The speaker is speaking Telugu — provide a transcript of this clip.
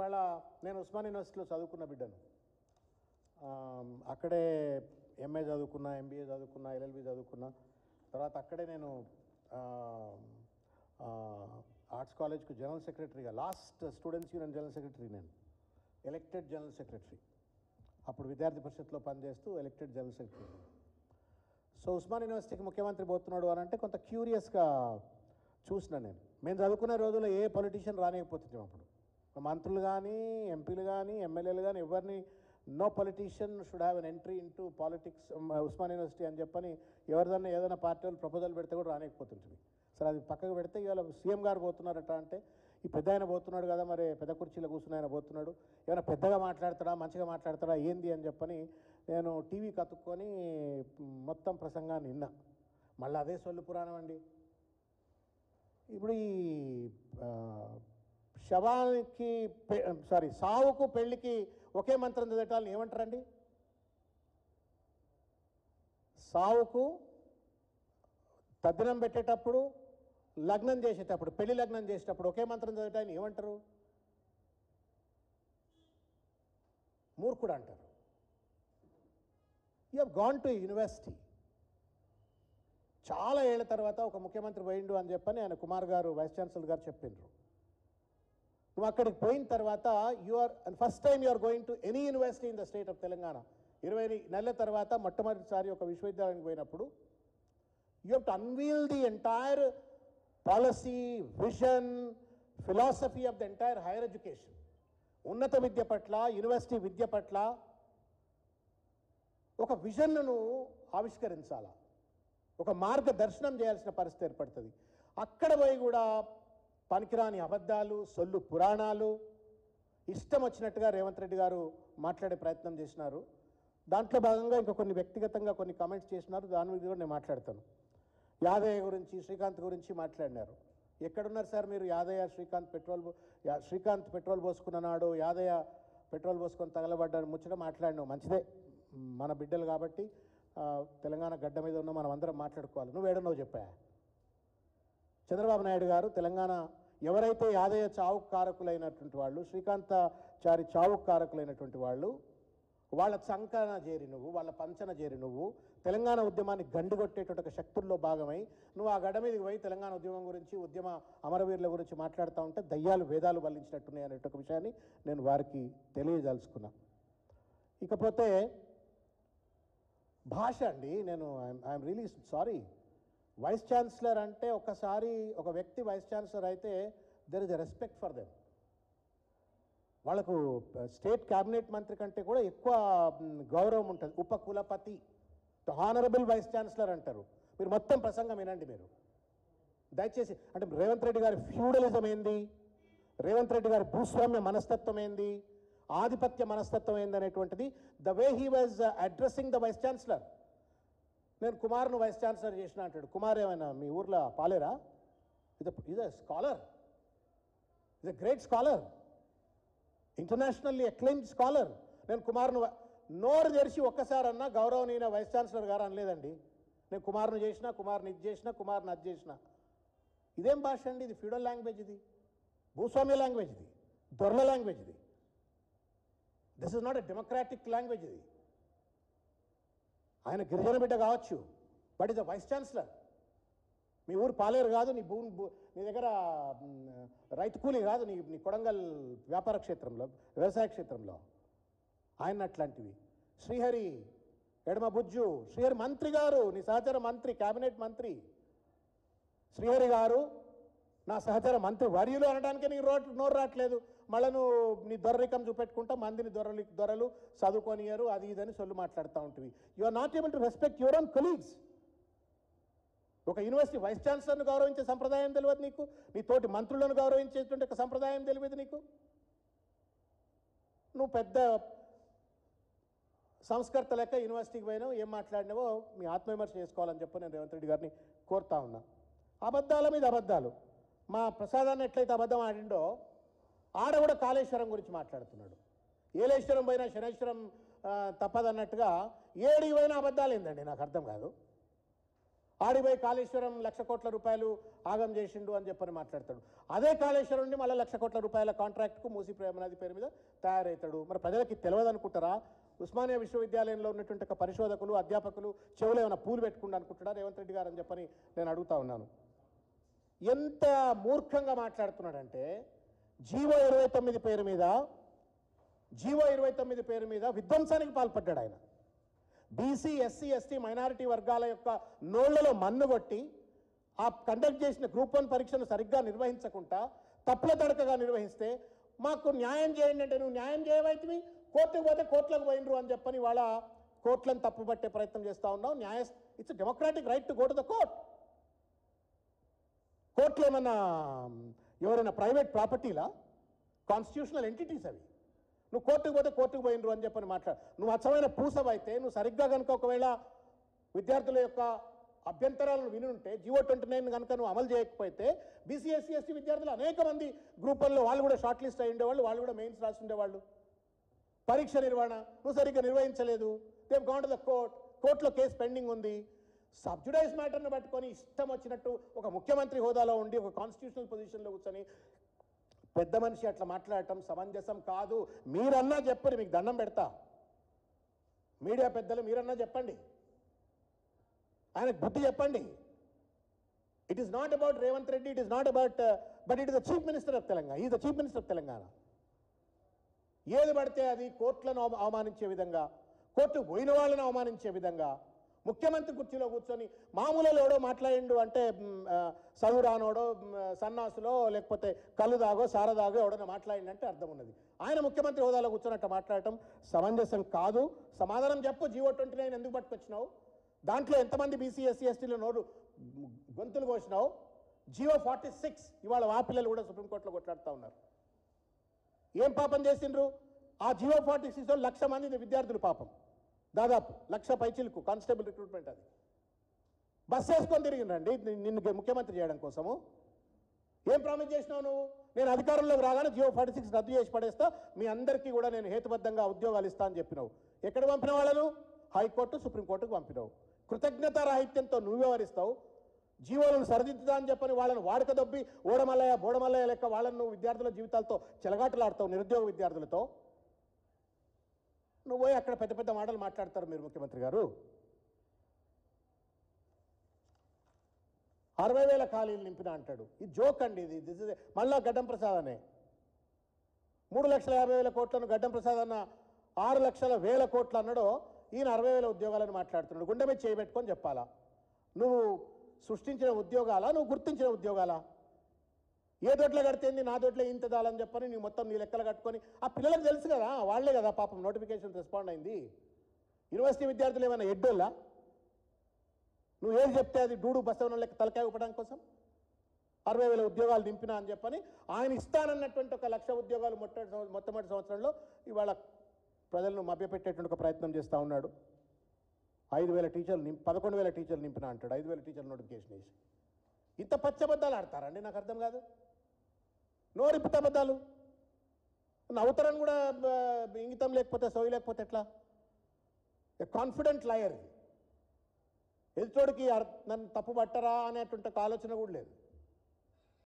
ఇవాళ నేను ఉస్మాన్ యూనివర్సిటీలో చదువుకున్న బిడ్డను. అక్కడే ఎంఏ చదువుకున్నా, ఎంబీఏ చదువుకున్నా, ఎల్ఎల్బి చదువుకున్నా. తర్వాత అక్కడే నేను ఆర్ట్స్ కాలేజ్కు జనరల్ సెక్రటరీగా, last students union general secretary, నేను ఎలక్టెడ్ జనరల్ సెక్రటరీ. అప్పుడు విద్యార్థి పరిషత్లో పనిచేస్తూ elected general secretary. So Osman యూనివర్సిటీకి ముఖ్యమంత్రి పోతున్నాడు అని అంటే కొంత క్యూరియస్గా చూసిన నేను. మేము చదువుకునే రోజుల్లో ఏ పొలిటీషియన్ రానికపోతున్నాం. అప్పుడు మంత్రులు కానీ, ఎంపీలు కానీ, ఎమ్మెల్యేలు కానీ ఎవరిని, no politician should have an entry into politics Osman university అని చెప్పని ఎవరిదన్నా ఏదైనా పార్టీ వాళ్ళు ప్రపోజల్ పెడితే కూడా రానికపోతుంటుంది. సరే అది పక్కకు పెడితే ఇవాళ సీఎం గారు పోతున్నారట అంటే ఈ పెద్ద ఆయన పోతున్నాడు కదా, మరి పెద్ద కుర్చీలో కూర్చుని ఆయన పోతున్నాడు, ఏమైనా పెద్దగా మాట్లాడతాడా, మంచిగా మాట్లాడతాడా ఏంది అని చెప్పని నేను టీవీ కతుక్కొని మొత్తం ప్రసంగాన్ని విన్నా. మళ్ళీ అదే సొల్లు పురాణం అండి. ఇప్పుడు ఈ సావుకు పెళ్ళికి ఒకే మంత్రం చదవటాలను ఏమంటారండి? సావుకు తద్దినం పెట్టేటప్పుడు, లగ్నం చేసేటప్పుడు, పెళ్లి లగ్నం చేసేటప్పుడు ఒకే మంత్రం చదవటాన్ని ఏమంటారు? మూర్ఖుడు అంటారు. You have gone to university. చాలా ఏళ్ల తర్వాత ఒక ముఖ్యమంత్రి పోయిండు అని చెప్పని ఆయన కుమార్ గారు, వైస్ ఛాన్సలర్ గారు చెప్పిండ్రు. నువ్వు అక్కడికి పోయిన తర్వాత first time you are going to any university in the state of Telangana. 20 నెలల తర్వాత మొట్టమొదటిసారి ఒక విశ్వవిద్యాలయానికి పోయినప్పుడు you have to unveil the entire policy, vision, philosophy of the entire higher education. ఉన్నత విద్య పట్ల, యూనివర్సిటీ విద్య పట్ల ఒక విజన్ను ఆవిష్కరించాలా, ఒక మార్గదర్శనం చేయాల్సిన పరిస్థితి ఏర్పడుతుంది. అక్కడ పోయి కూడా పనికిరాని అబద్ధాలు, సొల్లు పురాణాలు, ఇష్టం వచ్చినట్టుగా రేవంత్ రెడ్డి గారు మాట్లాడే ప్రయత్నం చేసినారు. దాంట్లో భాగంగా ఇంకా కొన్ని వ్యక్తిగతంగా కొన్ని కామెంట్స్ చేసినారు. దాని మీద కూడా నేను మాట్లాడతాను. యాదయ్య గురించి, శ్రీకాంత్ గురించి మాట్లాడినారు. ఎక్కడున్నారు సార్ మీరు? యాదయ్య శ్రీకాంత్ పెట్రోల్ పోసుకున్నాడు, యాదయ్య పెట్రోల్ పోసుకొని తగలబడ్డాడు ముచ్చట మాట్లాడినావు. మంచిదే, మన బిడ్డలు కాబట్టి తెలంగాణ గడ్డ మీద ఉన్న మనం అందరం మాట్లాడుకోవాలి. నువ్వు ఏడన్నావు చెప్పా? చంద్రబాబు నాయుడు గారు తెలంగాణ ఎవరైతే యాదయ్య చావుకు కారకులైనటువంటి వాళ్ళు, శ్రీకాంతాచారి చావుకు కారకులైనటువంటి వాళ్ళు, వాళ్ళ చంకన చేరి నువ్వు, వాళ్ళ పంచన చేరి నువ్వు తెలంగాణ ఉద్యమాన్ని గండిగొట్టేటువంటి ఒక శక్తుల్లో భాగమై నువ్వు ఆ గడ్డ మీదకి పోయి తెలంగాణ ఉద్యమం గురించి, ఉద్యమ అమరవీరుల గురించి మాట్లాడుతూ ఉంటే దయ్యాలు వేదాలు వల్లించినట్టున్నాయి అనే ఒక విషయాన్ని నేను వారికి తెలియదలుచుకున్నా. ఇకపోతే భాష అండి, నేను I'm really sorry. Vice chancellor అంటే ఒకసారి ఒక వ్యక్తి వైస్ ఛాన్సలర్ అయితే there is a respect for them. వాళ్ళకు స్టేట్ క్యాబినెట్ మంత్రి కంటే కూడా ఎక్కువ గౌరవం ఉంటుంది. ఉపకులపతి, హానరబుల్ వైస్ ఛాన్సలర్ అంటారు. మీరు మొత్తం ప్రసంగం వినండి మీరు దయచేసి. అంటే రేవంత్ రెడ్డి గారి ఫ్యూడలిజం ఏంది, రేవంత్ రెడ్డి గారి భూస్వామ్య మనస్తత్వం ఏంది, ఆధిపత్య మనస్తత్వం ఏందనేటువంటిది the way he was addressing the vice chancellor. నేను కుమార్ను వైస్ ఛాన్సలర్ చేసిన అంటాడు. కుమార్ ఏమైనా మీ ఊర్లో పాలేరా? Is a scholar, is a great scholar, internationally acclaimed scholar. నేను కుమార్ను నోరు తెరిచి ఒక్కసారన్నా గౌరవనీయ వైస్ ఛాన్సలర్ గారు అనలేదండి. నేను కుమార్ను చేసిన, కుమార్ని ఇది చేసిన, కుమార్ని అది చేసిన. ఇదేం భాష అండి? ఇది ఫ్యూడల్ లాంగ్వేజ్, ఇది భూస్వామ్య లాంగ్వేజ్, ఇది దొరల లాంగ్వేజ్, ఇది this is not a democratic language. ఇది ఆయన గిరిజన బిడ్డ కావచ్చు, but is a vice chancellor. మీ ఊరు పాలేరు కాదు, నీ దగ్గర రైతు కూలీ కాదు, నీ కొడంగల్ వ్యాపార క్షేత్రంలో, వ్యవసాయ క్షేత్రంలో ఆయన అట్లాంటివి. శ్రీహరి ఎడమ బుజ్జు, శ్రీహరి మంత్రి గారు, నీ సహచర మంత్రి, క్యాబినెట్ మంత్రి శ్రీహరి గారు నా సహచర మంత్రి వర్యులు అనడానికే నీకు నోరు రావట్లేదు. మళ్ళీ నువ్వు నీ దొర్రికం చూపెట్టుకుంటా మందిని దొరలు చదువుకొనియరు అది ఇదని సొల్లు మాట్లాడుతూ ఉంటుంది. You are not able to respect your own colleagues. ఒక యూనివర్సిటీ వైస్ ఛాన్సలర్ను గౌరవించే సంప్రదాయం తెలియదు నీకు, నీ తోటి మంత్రులను గౌరవించేటువంటి ఒక సంప్రదాయం తెలియదు నీకు. నువ్వు పెద్ద సంస్కర్త లెక్క యూనివర్సిటీకి పోయినావు, ఏం మాట్లాడినావో మీ ఆత్మవిమర్శ చేసుకోవాలని చెప్పి నేను రేవంత్ రెడ్డి గారిని కోరుతా ఉన్నా. అబద్ధాల మీద అబద్ధాలు. మా ప్రసాదాన్ని ఎట్లయితే అబద్ధం ఆడిండో ఆడ కూడా కాళేశ్వరం గురించి మాట్లాడుతున్నాడు. ఏలేశ్వరం పోయినా శనేశ్వరం తప్పదన్నట్టుగా ఏడికి పోయినా అబద్ధాలు ఏందండి? నాకు అర్థం కాదు. ఆడిపోయి కాళేశ్వరం 1,00,000 కోట్ల రూపాయలు ఆగం చేసిండు అని చెప్పని మాట్లాడతాడు. అదే కాళేశ్వరం నుండి మళ్ళీ 1,00,000 కోట్ల రూపాయల కాంట్రాక్ట్కు మూసి నది పేరు మీద తయారవుతాడు. మరి ప్రజలకి తెలియదు అనుకుంటారా? ఉస్మానియా విశ్వవిద్యాలయంలో ఉన్నటువంటి ఒక పరిశోధకులు అధ్యాపకులు చెవులు ఏమైనా పూలు పెట్టుకుంటూ అనుకుంటారా రేవంత్ రెడ్డి గారు అని చెప్పని నేను అడుగుతా ఉన్నాను. ఎంత మూర్ఖంగా మాట్లాడుతున్నాడంటే జీవో 29 పేరు మీద విధ్వంసానికి పాల్పడ్డాడు ఆయన. బీసీ, ఎస్సీ, ఎస్టీ, మైనారిటీ వర్గాల యొక్క నోళ్లలో మన్ను కొట్టి ఆ కండక్ట్ చేసిన గ్రూప్ 1 పరీక్షను సరిగ్గా నిర్వహించకుండా తప్పుల తడకగా నిర్వహిస్తే మాకు న్యాయం చేయండి అంటే నువ్వు న్యాయం చేయవైతివి, కోర్టుకు పోతే కోర్టులకు పోయినరు అని చెప్పని వాళ్ళ కోర్టులను తప్పుపట్టే ప్రయత్నం చేస్తూ ఉన్నావు. It's democratic right to go to the court. కోర్టులు ఏమన్నా ఎవరైనా ప్రైవేట్ ప్రాపర్టీలా? కాన్స్టిట్యూషనల్ ఎంటిటీస్ అవి. నువ్వు కోర్టుకు పోతే కోర్టుకు పోయినరు అని చెప్పని నువ్వు అచ్చమైన పూసవైతే నువ్వు సరిగ్గా కనుక ఒకవేళ విద్యార్థుల యొక్క అభ్యంతరాలను వినుంటే జీవో 29 కనుక నువ్వు అమలు చేయకపోతే బీసీ, ఎస్సీ, ఎస్టీ విద్యార్థులు అనేక మంది గ్రూప్ 1లో వాళ్ళు కూడా షార్ట్ లిస్ట్ అయి ఉండేవాళ్ళు, వాళ్ళు కూడా మెయిన్స్ రాసి ఉండేవాళ్ళు. పరీక్ష నిర్వహణ నువ్వు సరిగ్గా నిర్వహించలేదు, రేపు గౌన్ టు ద కోర్టులో కేసు పెండింగ్ ఉంది. సబ్జుడైజ్ మ్యాటర్ను పట్టుకొని ఇష్టం వచ్చినట్టు ఒక ముఖ్యమంత్రి హోదాలో ఉండి ఒక కాన్స్టిట్యూషనల్ పొజిషన్లో కూర్చొని పెద్ద మనిషి అట్లా మాట్లాడటం సమంజసం కాదు. మీరన్నా చెప్పండి, మీకు దండం పెడతా. మీడియా పెద్దలు మీరన్నా చెప్పండి, ఆయనకు బుద్ధి చెప్పండి. It is not about Revanth Reddy, it is not about but it is the chief minister of Telangana. Is the chief minister of Telangana. ఏది పడితే అది కోర్టులను అవమానించే విధంగా, కోర్టుకు పోయిన వాళ్ళని అవమానించే విధంగా, ముఖ్యమంత్రి కుర్చీలో కూర్చొని మామూలులో ఎవడో మాట్లాడిండు అంటే చదువురానోడో సన్నాసులో లేకపోతే కళ్ళు దాగో సారదాగో ఎవడో మాట్లాడిండంటే అర్థం ఉన్నది. ఆయన ముఖ్యమంత్రి హోదాలో కూర్చొని మాట్లాడటం సమంజసం కాదు. సమాధానం చెప్పు. జీవో 29 ఎందుకు పట్టుకొచ్చినావు? దాంట్లో ఎంతమంది బీసీ, ఎస్సీ, ఎస్టీలో నోరు గొంతులు కోసినావు? జీవో 46 ఇవాళ ఆ పిల్లలు కూడా సుప్రీంకోర్టులో కొట్లాడుతూ ఉన్నారు. ఏం పాపం చేసిండ్రు? ఆ జీవో 46లో 1,00,000 మంది విద్యార్థులు పాపం, దాదాపు 1,00,000 పైచిలకు కానిస్టేబుల్ రిక్రూట్మెంట్. అది బస్ వేసుకొని తిరిగిండ్రండి నిన్ను ముఖ్యమంత్రి చేయడం కోసము. ఏం ప్రామిస్ చేసినావు నువ్వు? నేను అధికారంలోకి రాగానే జీవో 46 రద్దు చేసి పడేస్తా, మీ అందరికీ కూడా నేను హేతుబద్ధంగా ఉద్యోగాలు ఇస్తా అని చెప్పినావు. ఎక్కడ పంపిన వాళ్ళను? హైకోర్టు, సుప్రీంకోర్టుకు పంపినావు. కృతజ్ఞత రాహిత్యంతో నువ్వు వ్యవహరిస్తావు. జీవోలను సరిదిద్దుతా అని చెప్పని వాళ్ళని వాడకదొబ్బి ఓడమల్లయ్య బోడమల్లయ్య లెక్క వాళ్ళను విద్యార్థుల జీవితాలతో చెలగాటలాడతావు, నిరుద్యోగ విద్యార్థులతో. నువ్వు పోయి అక్కడ పెద్ద పెద్ద మాటలు మాట్లాడతారు మీరు ముఖ్యమంత్రి గారు. 60,000 ఖాళీలు నింపిన అంటాడు. ఇది జోక్ అండి. ఇది మళ్ళా గడ్డం ప్రసాద్ అనే 3,50,000 కోట్లను గడ్డం ప్రసాద్ అన్న 6,00,000 కోట్లు అన్నాడో ఈయన 60,000 ఉద్యోగాలను మాట్లాడుతున్నాడు. గుండె మీద చేయబెట్టుకొని చెప్పాలా? నువ్వు సృష్టించిన ఉద్యోగాలా, నువ్వు గుర్తించిన ఉద్యోగాలా? ఏ దొడ్లో కడితేంది నా దొడ్లో ఇంత దాలని చెప్పని నీ మొత్తం నీ లెక్కలు కట్టుకొని ఆ పిల్లలకు తెలుసు కదా, వాళ్లే కదా పాపం నోటిఫికేషన్ రెస్పాండ్ అయింది. యూనివర్సిటీ విద్యార్థులు ఏమైనా ఎడ్డోళ్ళా? నువ్వు ఏది చెప్తే అది డూడు బస్తవనం లెక్క తలకాయ ఊపడానికి కోసం 60,000 ఉద్యోగాలు నింపినా అని చెప్పని ఆయన ఇస్తానన్నటువంటి 1,00,000 ఉద్యోగాలు మొట్టమొదటి సంవత్సరంలో ఇవాళ ప్రజలను మభ్యపెట్టేటువంటి ఒక ప్రయత్నం చేస్తూ ఉన్నాడు. 5,000 టీచర్లు 11,000 టీచర్లు నింపినా అంటాడు. 5,000 టీచర్లు నోటిఫికేషన్ వేసి ఇంత పచ్చబద్దాలు ఆడతారండి? నాకు అర్థం కాదు. నోరిప్పితే అబద్ధాలు నవ్వుతారని కూడా ఇంగితం లేకపోతే సోయి లేకపోతే ఎట్లా? Confident liar. ఎదుటోడికి నన్ను తప్పు పట్టరా అనేటువంటి ఆలోచన కూడా లేదు.